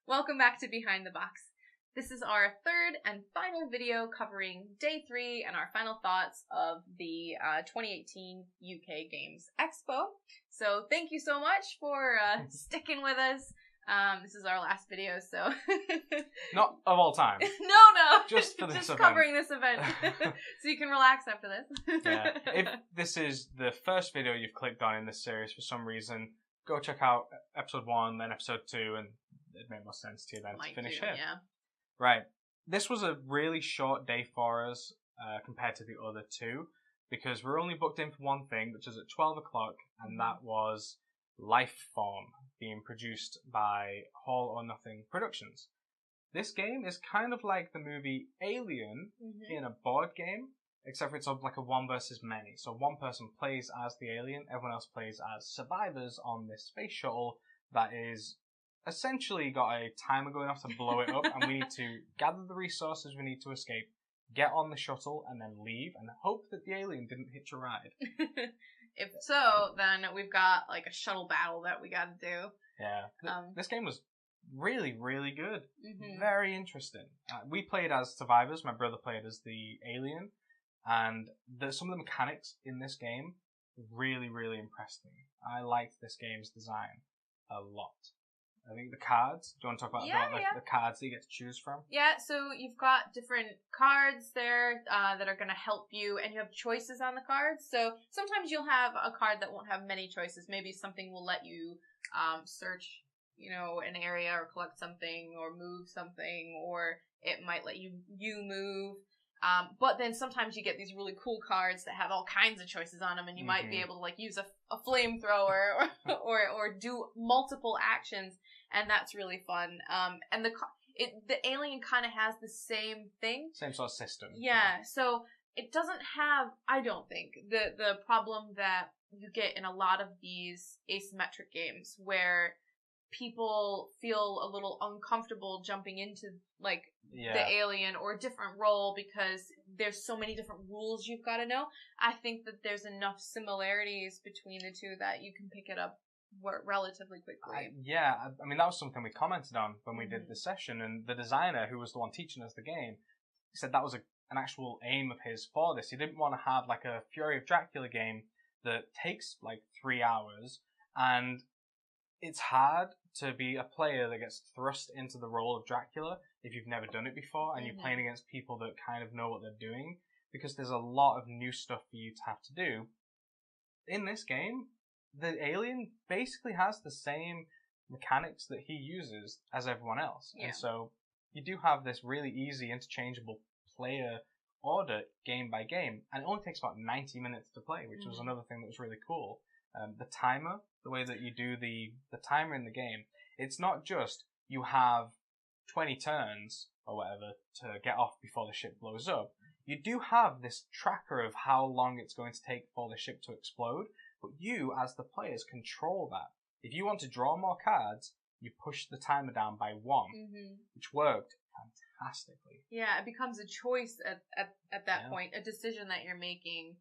Welcome back to Behind the Box. This is our third and final video covering Day 3 and our final thoughts of the 2018 UK Games Expo. So thank you so much for sticking with us. This is our last video, so... Not of all time. No. Just for this Just event. covering this event. So you can relax after this. Yeah. If this is the first video you've clicked on in this series for some reason, go check out episode 1, then episode 2, and it made more sense to you then to finish here. Yeah. Right. This was a really short day for us compared to the other two, because we're only booked in for one thing, which is at 12 o'clock, and that was Lifeform, being produced by All or Nothing Productions. This game is kind of like the movie Alien in a board game, except for it's like a one versus many. So one person plays as the alien, everyone else plays as survivors on this space shuttle that is essentially got a timer going off to blow it up, and we need to gather the resources we need to escape, get on the shuttle, and then leave, and hope that the alien didn't hitch a ride. If so, then we've got like a shuttle battle that we gotta do. Yeah. This game was really, really good. Very interesting. We played as survivors. My brother played as the alien. And some of the mechanics in this game really, really impressed me. I liked this game's design a lot. I think the cards, do you want to talk about the cards that you get to choose from? Yeah, so you've got different cards there that are going to help you, and you have choices on the cards. So sometimes you'll have a card that won't have many choices. Maybe something will let you search, an area or collect something or move something, or it might let you move. But then sometimes you get these really cool cards that have all kinds of choices on them, and you might be able to use a flamethrower or do multiple actions, and that's really fun. And the alien kind of has the same thing, same sort of system. Yeah, so it doesn't have, I don't think, the problem that you get in a lot of these asymmetric games where people feel a little uncomfortable jumping into the alien or a different role because there's so many different rules you've got to know. I think that there's enough similarities between the two that you can pick it up relatively quickly. I mean, that was something we commented on when we did the session, and the designer, who was the one teaching us the game, said that was an actual aim of his for this. He didn't want to have like a Fury of Dracula game that takes like 3 hours, and it's hard to be a player that gets thrust into the role of Dracula if you've never done it before and you're playing against people that kind of know what they're doing, because there's a lot of new stuff for you to have to do. In this game, the alien basically has the same mechanics that he uses as everyone else. Yeah. And so you do have this really easy, interchangeable player order game by game, and it only takes about 90 minutes to play, which was another thing that was really cool. The timer, the way that you do the timer in the game, it's not just you have 20 turns or whatever to get off before the ship blows up. You do have this tracker of how long it's going to take for the ship to explode, but you, as the players, control that. If you want to draw more cards, you push the timer down by 1, which worked fantastically. Yeah, it becomes a choice at that point, a decision that you're making.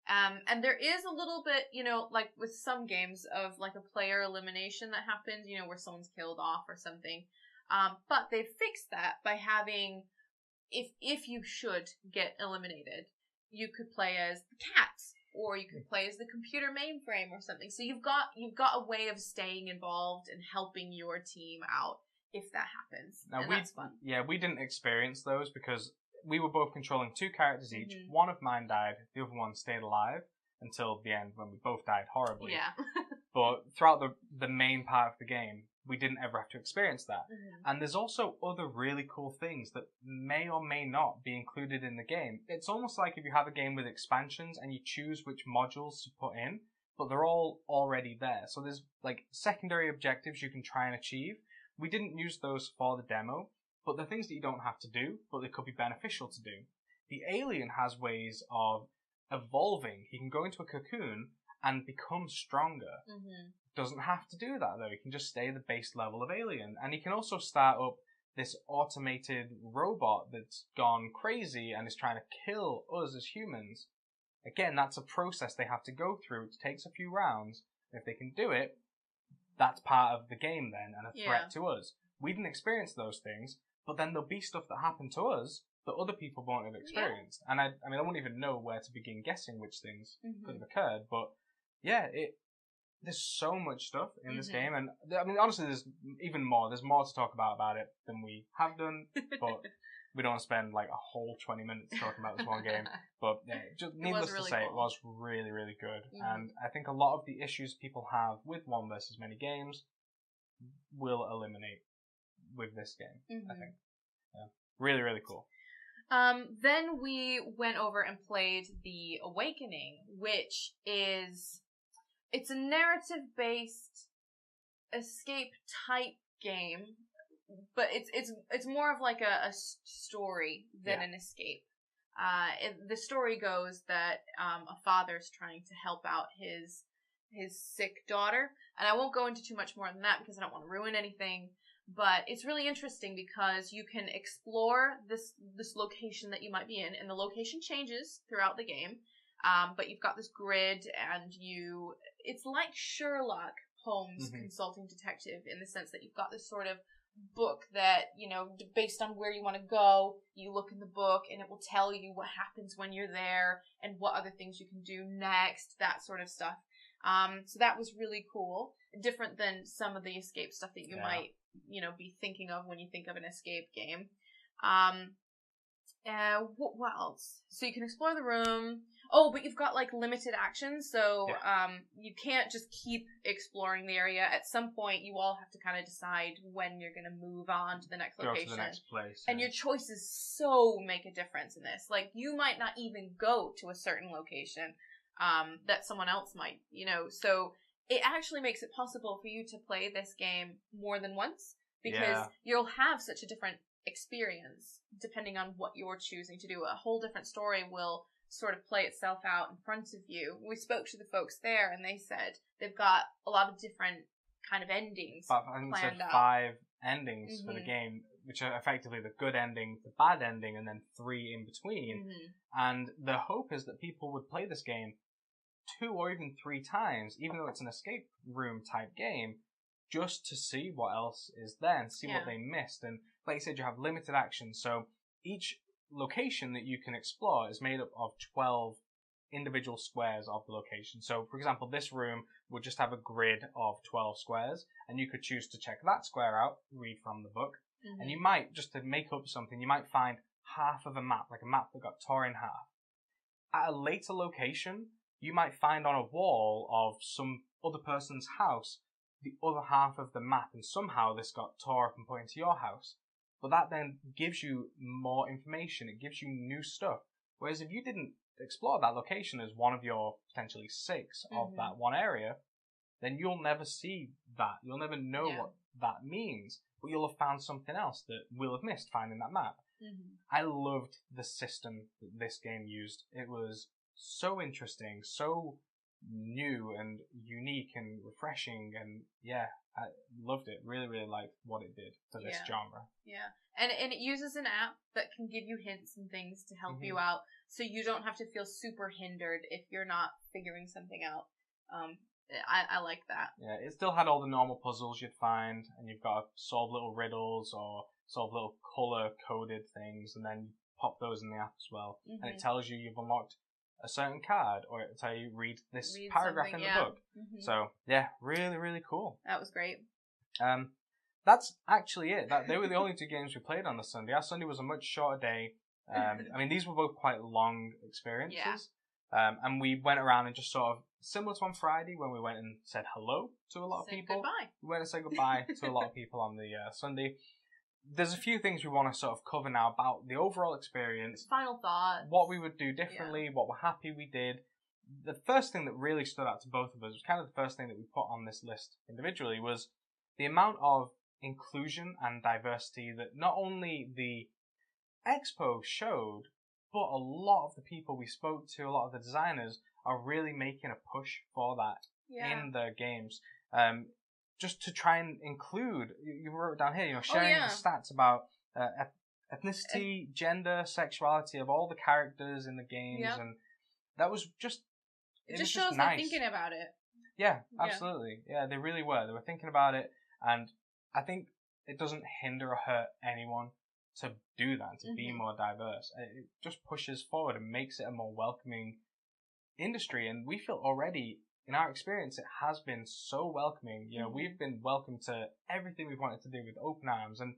And there is a little bit, like with some games of like a player elimination that happens, where someone's killed off or something. But they fixed that by having, if you should get eliminated, you could play as the cats, or you could play as the computer mainframe or something. So you've got a way of staying involved and helping your team out if that happens. Now, that's fun. Yeah, we didn't experience those because we were both controlling 2 characters each. One of mine died, the other one stayed alive until the end when we both died horribly. Yeah. But throughout the main part of the game, we didn't ever have to experience that. And there's also other really cool things that may or may not be included in the game. It's almost like if you have a game with expansions and you choose which modules to put in, but they're all already there. So there's like secondary objectives you can try and achieve. We didn't use those for the demo, but they're things that you don't have to do, but they could be beneficial to do. The alien has ways of evolving. He can go into a cocoon and become stronger. Doesn't have to do that, though. He can just stay the base level of alien. And he can also start up this automated robot that's gone crazy and is trying to kill us as humans. Again, that's a process they have to go through. It takes a few rounds. If they can do it, that's part of the game then, and a threat to us. we didn't experience those things, but then there'll be stuff that happened to us that other people won't have experienced. And I mean, I wouldn't even know where to begin guessing which things could have occurred, but yeah, there's so much stuff in this game, and I mean, honestly, there's even more. There's more to talk about it than we have done, but we don't want to spend like a whole 20 minutes talking about this one game. But yeah, just needless to say, it was really, really good. And I think a lot of the issues people have with one versus many games will eliminate with this game, I think. Yeah. Really, really cool. Then we went over and played The Awakening, which is... It's a narrative-based escape type game, but it's more of like a story than an escape. The story goes that a father's trying to help out his sick daughter, and I won't go into too much more than that because I don't want to ruin anything. But it's really interesting because you can explore this location that you might be in, and the location changes throughout the game. But you've got this grid, and it's like Sherlock Holmes consulting detective in the sense that you've got this sort of book that, based on where you want to go, you look in the book and it will tell you what happens when you're there and what other things you can do next, that sort of stuff. So that was really cool. Different than some of the escape stuff that you might, be thinking of when you think of an escape game. What else? So you can explore the room. Oh, but you've got like limited actions, so you can't just keep exploring the area. At some point, you all have to kind of decide when you're going to move on to the next location. Go to the next place. And your choices so make a difference in this. Like, you might not even go to a certain location that someone else might, So it actually makes it possible for you to play this game more than once, because you'll have such a different experience depending on what you're choosing to do. A whole different story will sort of play itself out in front of you. We spoke to the folks there, and they said they've got a lot of different kind of endings planned out. 5 endings for the game, which are effectively the good ending, the bad ending, and then 3 in between. And the hope is that people would play this game 2 or even 3 times, even though it's an escape room type game, just to see what else is there and see what they missed. And like you said, you have limited action, so each location that you can explore is made up of 12 individual squares of the location. So, for example, this room would just have a grid of 12 squares, and you could choose to check that square out, read from the book, and you might, just to make up something, you might find half of a map, like a map that got torn in half. At a later location, you might find on a wall of some other person's house the other half of the map, and somehow this got tore up and put into your house. But that then gives you more information, it gives you new stuff. Whereas if you didn't explore that location as one of your potentially 6 of that one area, then you'll never see that. You'll never know what that means, but you'll have found something else that we'll have missed finding that map. I loved the system that this game used. It was so interesting, so new and unique and refreshing, and I loved it. Really, really liked what it did for this genre. And it uses an app that can give you hints and things to help you out, so you don't have to feel super hindered if you're not figuring something out. I like that. Yeah, it still had all the normal puzzles you'd find, and you've got to solve little riddles or solve little color-coded things, and then you pop those in the app as well. And it tells you you've unlocked a certain card, or it'll tell you read this paragraph in the book. So, yeah, really, really cool. That was great. That's actually it. They were the only 2 games we played on the Sunday. Our Sunday was a much shorter day. I mean, these were both quite long experiences. And we went around and just sort of, similar to on Friday when we went and said hello to a lot of people. Goodbye. We went and said goodbye to a lot of people on the Sunday. There's a few things we want to sort of cover now about the overall experience. Final thoughts. What we would do differently, what we're happy we did. The first thing that really stood out to both of us, was kind of the first thing that we put on this list individually, was the amount of inclusion and diversity that not only the Expo showed, but a lot of the people we spoke to, a lot of the designers, are really making a push for that in their games. Just to try and include, you wrote it down here, sharing the stats about ethnicity, gender, sexuality of all the characters in the games, and that was just, it just shows nice. They're thinking about it. Yeah, absolutely. Yeah, they really were. They were thinking about it, and I think it doesn't hinder or hurt anyone to do that, to be more diverse. It just pushes forward and makes it a more welcoming industry. And we feel already, in our experience, it has been so welcoming. You know, we've been welcomed to everything we've wanted to do with open arms. And,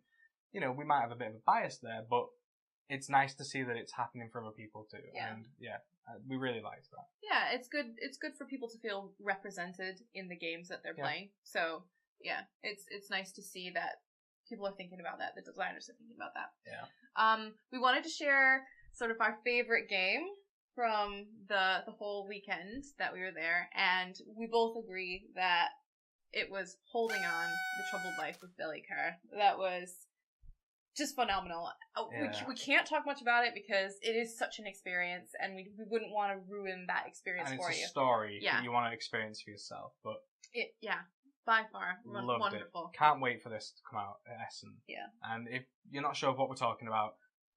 you know, we might have a bit of a bias there, but it's nice to see that it's happening for other people too. Yeah. And we really liked that. Yeah, it's good. It's good for people to feel represented in the games that they're playing. So yeah, it's nice to see that people are thinking about that. The designers are thinking about that. Yeah. We wanted to share sort of our favorite game from the whole weekend that we were there, and we both agree that it was Holding On: The Troubled Life with Billy Kerr. That was just phenomenal. We can't talk much about it because it is such an experience, and we wouldn't want to ruin that experience for you. And it's a story that you want to experience for yourself. But by far, loved wonderful. It. Can't wait for this to come out at Essen. Yeah. And if you're not sure of what we're talking about,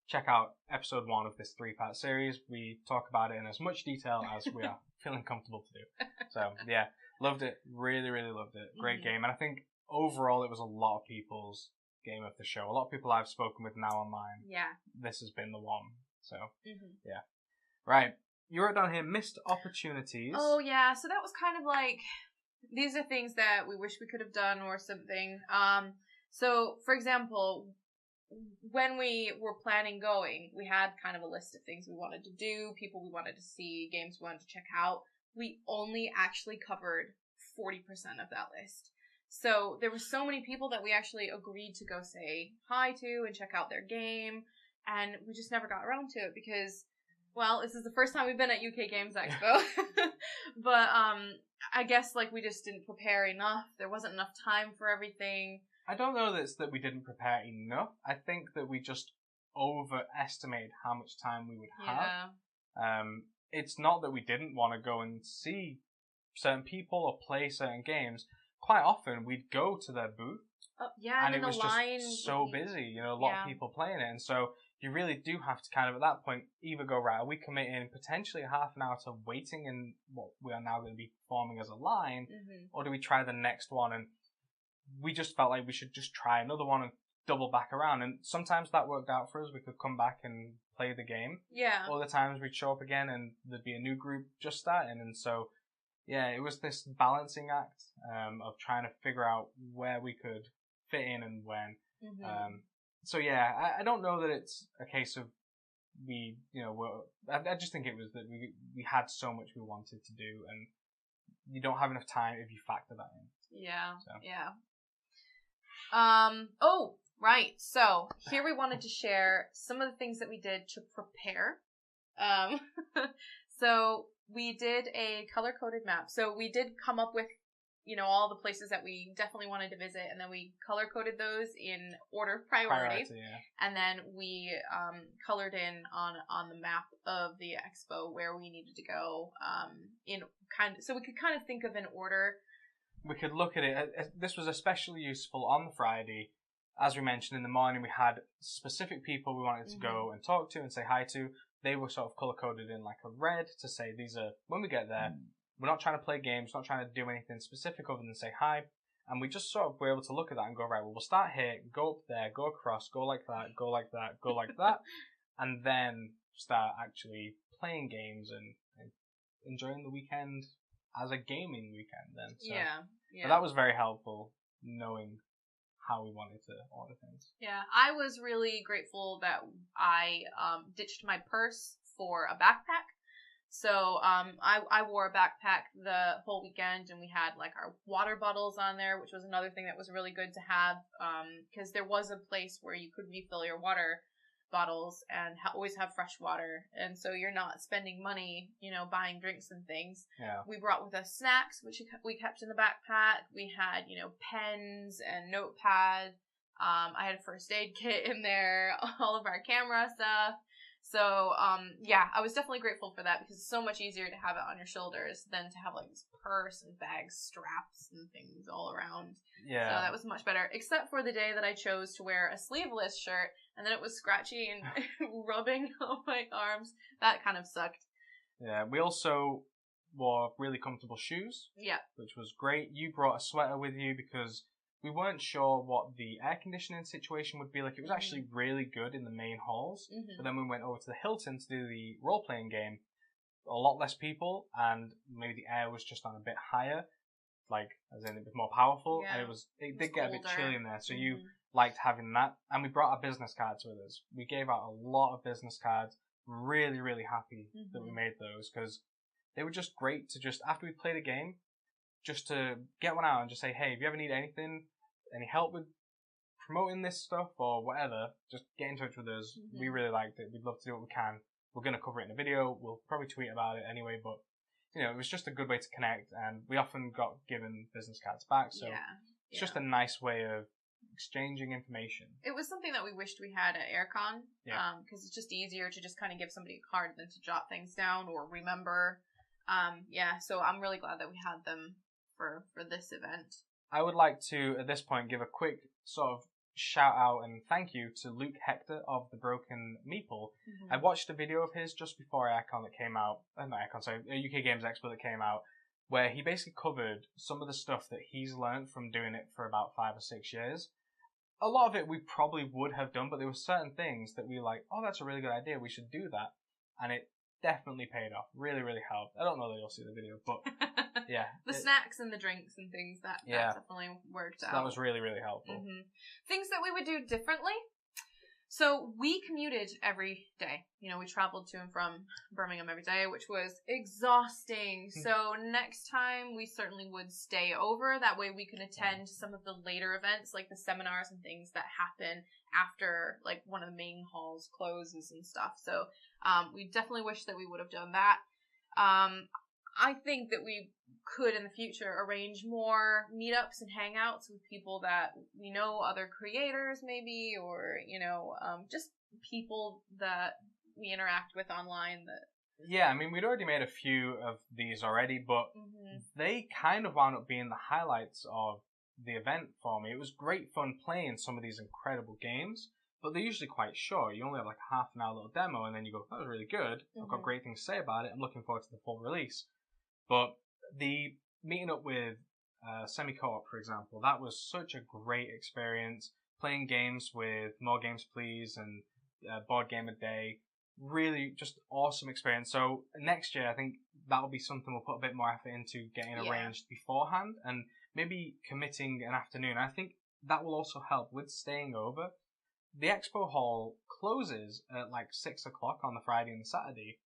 check out episode 1 of this 3-part series. We talk about it in as much detail as we are feeling comfortable to do. So yeah, loved it. Really, really loved it. Great game. And I think overall it was a lot of people's game of the show. A lot of people I've spoken with now online. Yeah. This has been the one. So yeah. Right. You wrote down here missed opportunities. Oh yeah. So that was kind of like, these are things that we wish we could have done or something. So for example, when we were planning going, we had kind of a list of things we wanted to do, people we wanted to see, games we wanted to check out. We only actually covered 40% of that list. So there were so many people that we actually agreed to go say hi to and check out their game, and we just never got around to it because, well, this is the first time we've been at UK Games Expo. But I guess like we just didn't prepare enough. There wasn't enough time for everything. I don't know that it's that we didn't prepare enough. I think that we just overestimated how much time we would have. Yeah. It's not that we didn't want to go and see certain people or play certain games. Quite often we'd go to their booth. And it was just so busy, you know, a lot of people playing it. And so you really do have to kind of at that point either go, right, are we committing potentially half an hour to waiting in what we are now going to be forming as a line, or do we try the next one? And we just felt like we should just try another one and double back around. And sometimes that worked out for us. We could come back and play the game. Yeah. Other times we'd show up again and there'd be a new group just starting. And so, yeah, it was this balancing act of trying to figure out where we could fit in and when. So, yeah, I don't know that it's a case of we, you know, I just think it was that we had so much we wanted to do and you don't have enough time if you factor that in. Yeah, so. Yeah. Oh, right. So here we wanted to share some of the things that we did to prepare. So we did a color-coded map. So we did come up with, you know, all the places that we definitely wanted to visit, and then we color-coded those in order of priority. And then we colored in on the map of the expo where we needed to go so we could kind of think of an order. We could look at it. This was especially useful on the Friday. As we mentioned, in the morning we had specific people we wanted to go and talk to and say hi to. They were sort of color-coded in like a red to say these are, when we get there, we're not trying to play games, not trying to do anything specific other than say hi. And we just sort of were able to look at that and go, right, well, we'll start here, go up there, go across, go like that, go like that, go like that. And then start actually playing games and enjoying the weekend as a gaming weekend then. So, yeah. But that was very helpful, knowing how we wanted to order things. Yeah, I was really grateful that I ditched my purse for a backpack. So I wore a backpack the whole weekend, and we had like our water bottles on there, which was another thing that was really good to have, because there was a place where you could refill your water bottles and always have fresh water, and so you're not spending money, you know, buying drinks and things. Yeah. We brought with us snacks, which we kept in the backpack. We had, you know, pens and notepad. I had a first aid kit in there, all of our camera stuff. So, yeah, I was definitely grateful for that because it's so much easier to have it on your shoulders than to have like this purse and bags, straps and things all around. Yeah. So that was much better, except for the day that I chose to wear a sleeveless shirt and then it was scratchy and rubbing on my arms. That kind of sucked. Yeah, we also wore really comfortable shoes. Yeah. Which was great. You brought a sweater with you because we weren't sure what the air conditioning situation would be like. It was actually really good in the main halls, but then we went over to the Hilton to do the role-playing game. A lot less people, and maybe the air was just on a bit higher, like as in a bit more powerful, and it did get a bit chilly in there. So you liked having that, and we brought our business cards with us. We gave out a lot of business cards. Really, really happy that we made those because they were just great to just after we played a game, just to get one out and just say, hey, if you ever need anything, any help with promoting this stuff or whatever, just get in touch with us. We really liked it. We'd love to do what we can. We're going to cover it in a video. We'll probably tweet about it anyway, but it was just a good way to connect, and we often got given business cards back, so it's just a nice way of exchanging information. It was something that we wished we had at AirCon, because it's just easier to just kind of give somebody a card than to jot things down or remember. So I'm really glad that we had them for this event. I would like to, at this point, give a quick sort of shout out and thank you to Luke Hector of The Broken Meeple. I watched a video of his just before AirCon that came out, not AirCon, sorry, UK Games Expo that came out, where he basically covered some of the stuff that he's learned from doing it for about 5 or 6 years. A lot of it we probably would have done, but there were certain things that we were like, oh, that's a really good idea, we should do that. And it definitely paid off. Really, really helped. I don't know that you'll see the video, but yeah. The snacks and the drinks and things, that definitely worked out. That was really, really helpful. Things that we would do differently. So we commuted every day. We traveled to and from Birmingham every day, which was exhausting. So next time we certainly would stay over. That way we can attend some of the later events, like the seminars and things that happen after like one of the main halls closes and stuff. So we definitely wish that we would have done that. I think that we could in the future arrange more meetups and hangouts with people that we know, other creators maybe, or just people that we interact with online. Yeah, I mean, we'd already made a few of these already, but they kind of wound up being the highlights of the event for me. It was great fun playing some of these incredible games, but they're usually quite short. You only have like a half an hour little demo, and then you go, that was really good. I've got great things to say about it. I'm looking forward to the full release. But the meeting up with Semi-Co-op, for example, that was such a great experience. Playing games with More Games Please and Board Game a Day, really just awesome experience. So next year, I think that'll be something we'll put a bit more effort into getting arranged beforehand and maybe committing an afternoon. I think that will also help with staying over. The expo hall closes at like 6 o'clock on the Friday and the Saturday.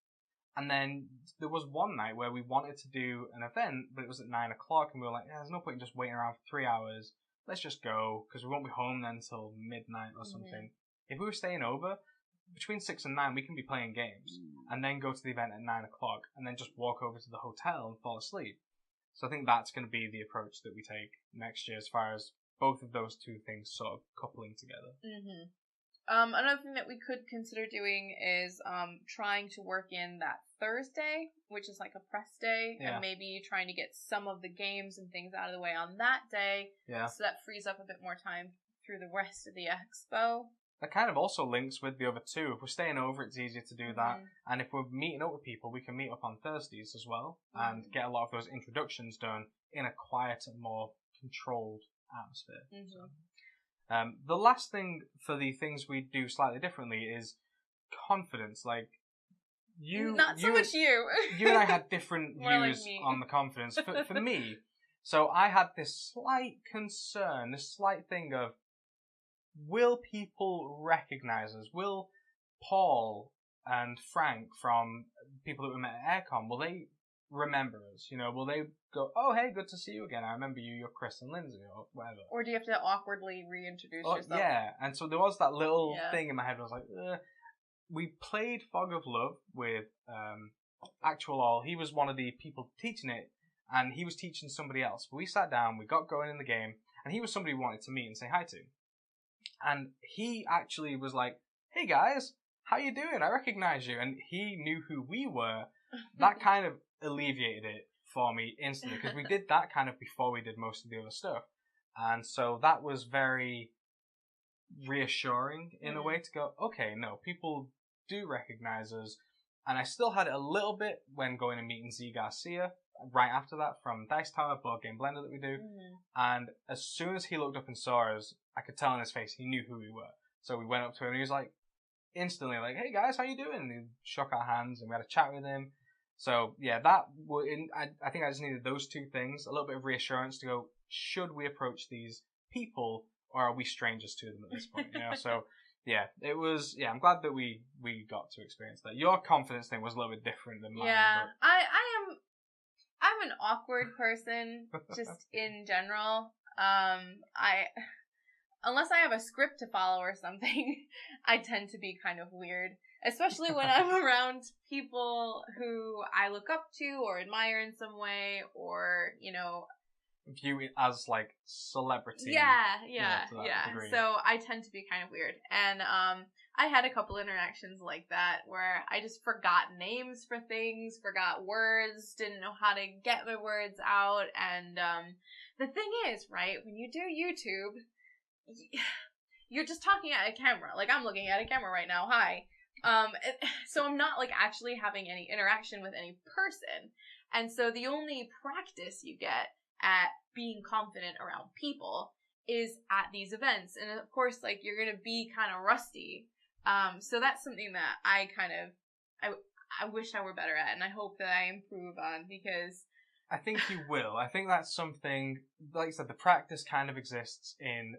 And then there was one night where we wanted to do an event, but it was at 9 o'clock, and we were like, there's no point in just waiting around for 3 hours. Let's just go, because we won't be home then until midnight or something. If we were staying over, between 6 and 9, we can be playing games, and then go to the event at 9 o'clock, and then just walk over to the hotel and fall asleep. So I think that's going to be the approach that we take next year, as far as both of those two things sort of coupling together. Another thing that we could consider doing is trying to work in that Thursday, which is like a press day, and maybe trying to get some of the games and things out of the way on that day, so that frees up a bit more time through the rest of the expo. That kind of also links with the other two. If we're staying over, it's easier to do that, and if we're meeting up with people, we can meet up on Thursdays as well, and get a lot of those introductions done in a quieter, more controlled atmosphere. So. The last thing for the things we do slightly differently is confidence. Like you and I had different views on the confidence. For me, so I had this slight concern, this slight thing of, will people recognize us? Will Paul and Frank from people that we met at AirCon, will they remember us? Will they go, oh, hey, good to see you again. I remember you. You're Chris and Lindsay, or whatever. Or do you have to awkwardly reintroduce yourself? Yeah, and so there was that little thing in my head. I was like, we played Fog of Love with Actual All. He was one of the people teaching it, and he was teaching somebody else. But we sat down, we got going in the game, and he was somebody we wanted to meet and say hi to. And he actually was like, hey guys, how you doing? I recognize you. And he knew who we were. That kind of alleviated it for me instantly, because we did that kind of before we did most of the other stuff, and so that was very reassuring in a way to go, okay, no, people do recognize us. And I still had it a little bit when going and meeting Z Garcia, right after that from Dice Tower, Board Game Blender that we do. And as soon as he looked up and saw us, I could tell in his face he knew who we were. So we went up to him and he was like, instantly like, "Hey guys, how you doing?" And he shook our hands and we had a chat with him. So yeah, I think I just needed those two things, a little bit of reassurance to go, should we approach these people or are we strangers to them at this point? So yeah, it was, I'm glad that we got to experience that. Your confidence thing was a little bit different than mine. Yeah, I'm an awkward person just in general. Unless I have a script to follow or something, I tend to be kind of weird. Especially when I'm around people who I look up to or admire in some way, or, view it as, like, celebrity. Yeah. Degree. So I tend to be kind of weird. And I had a couple interactions like that where I just forgot names for things, forgot words, didn't know how to get my words out. And the thing is, right, when you do YouTube, you're just talking at a camera. Like, I'm looking at a camera right now. Hi. So I'm not, like, actually having any interaction with any person. And so the only practice you get at being confident around people is at these events. And of course, like, you're gonna be kind of rusty. So that's something that I wish I were better at, and I hope that I improve on, because I think you will. I think that's something, like you said, the practice kind of exists in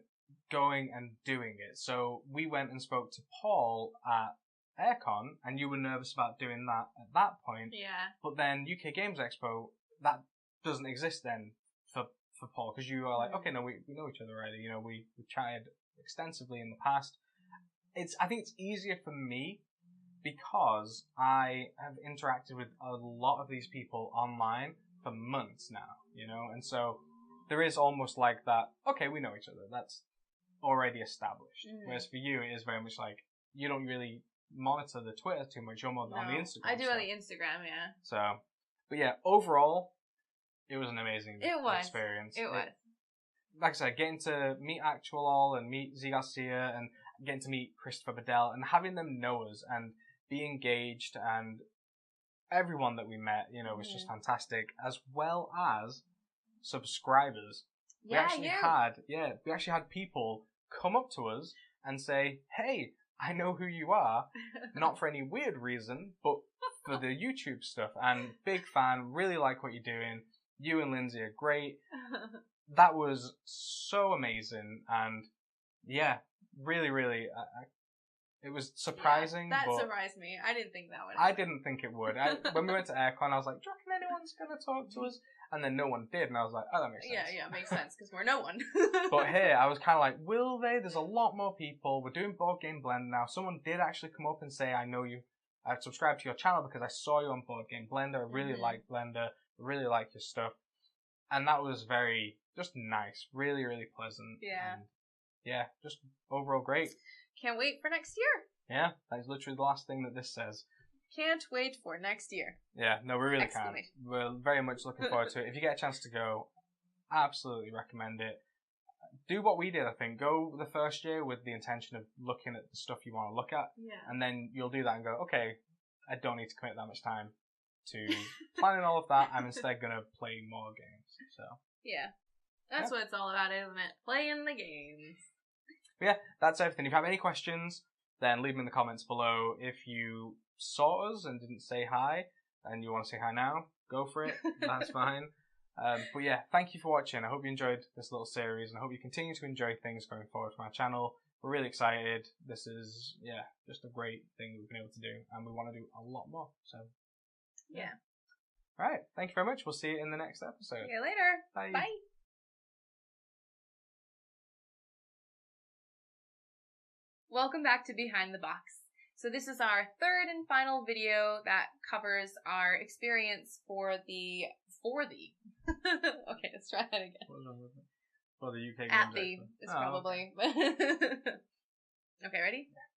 going and doing it. So we went and spoke to Paul at Aircon, and you were nervous about doing that at that point. Yeah. But then UK Games Expo, that doesn't exist then for Paul, because you are like, okay, no, we know each other already. We've chatted extensively in the past. I think it's easier for me because I have interacted with a lot of these people online for months now, and so there is almost like that, okay, we know each other. That's already established. Whereas for you, it is very much like, you don't really monitor the Twitter too much. You're more on the Instagram. I do on the Instagram, yeah. So, but yeah, overall, it was an amazing experience. It was. Like I said, getting to meet Actual and meet Z Garcia and getting to meet Christopher Bedell and having them know us and be engaged, and everyone that we met, was just fantastic, as well as subscribers. Yeah, we actually had people come up to us and say, "Hey, I know who you are," not for any weird reason, but for the YouTube stuff, and big fan, really like what you're doing. You and Lindsay are great. That was so amazing, and yeah, really, really, it was surprising. Yeah, that but surprised me. I didn't think that would happen. I didn't think it would. When we went to Aircon, I was like, "Do you reckon anyone's going to talk to us?" And then no one did, and I was like, "Oh, that makes sense." Yeah, makes sense, because we're no one. But here, I was kind of like, will they? There's a lot more people. We're doing Board Game Blender now. Someone did actually come up and say, "I know you. I subscribed to your channel because I saw you on Board Game Blender. I really like Blender. I really like your stuff." And that was very, just nice. Really, really pleasant. Yeah. And yeah, just overall great. Can't wait for next year. Yeah, that is literally the last thing that this says. Can't wait for next year. Yeah, no, we really can't. We're very much looking forward to it. If you get a chance to go, absolutely recommend it. Do what we did, I think. Go the first year with the intention of looking at the stuff you want to look at. Yeah. And then you'll do that and go, okay, I don't need to commit that much time to planning all of that. I'm instead going to play more games. So yeah. That's what it's all about, isn't it? Playing the games. But yeah, that's everything. If you have any questions, then leave them in the comments below. If you saw us and didn't say hi, and you want to say hi now, go for it. That's fine. But yeah, thank you for watching. I hope you enjoyed this little series, and I hope you continue to enjoy things going forward from our channel. We're really excited. This is, just a great thing we've been able to do, and we want to do a lot more. So, yeah. All right. Thank you very much. We'll see you in the next episode. See you later. Bye. Bye. Welcome back to Behind the Box. So this is our third and final video that covers our experience for the okay, let's try that again. For the UK Games At the Expo. is probably. Okay. Okay, ready? Yeah.